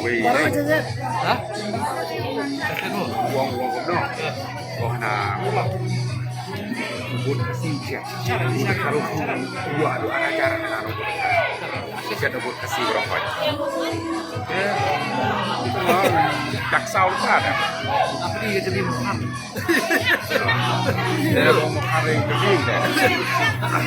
Wih, Baru ini aja Zep. Hah? Kasih uang gomno. Oh, nah, bubur kasih ya. Bubur kalau dua ada cara dengan bubur. Siapa bubur kasih berapa? Daksau itu ada. Apa dia jadi makan? Dia mau makan yang gede deh. Ano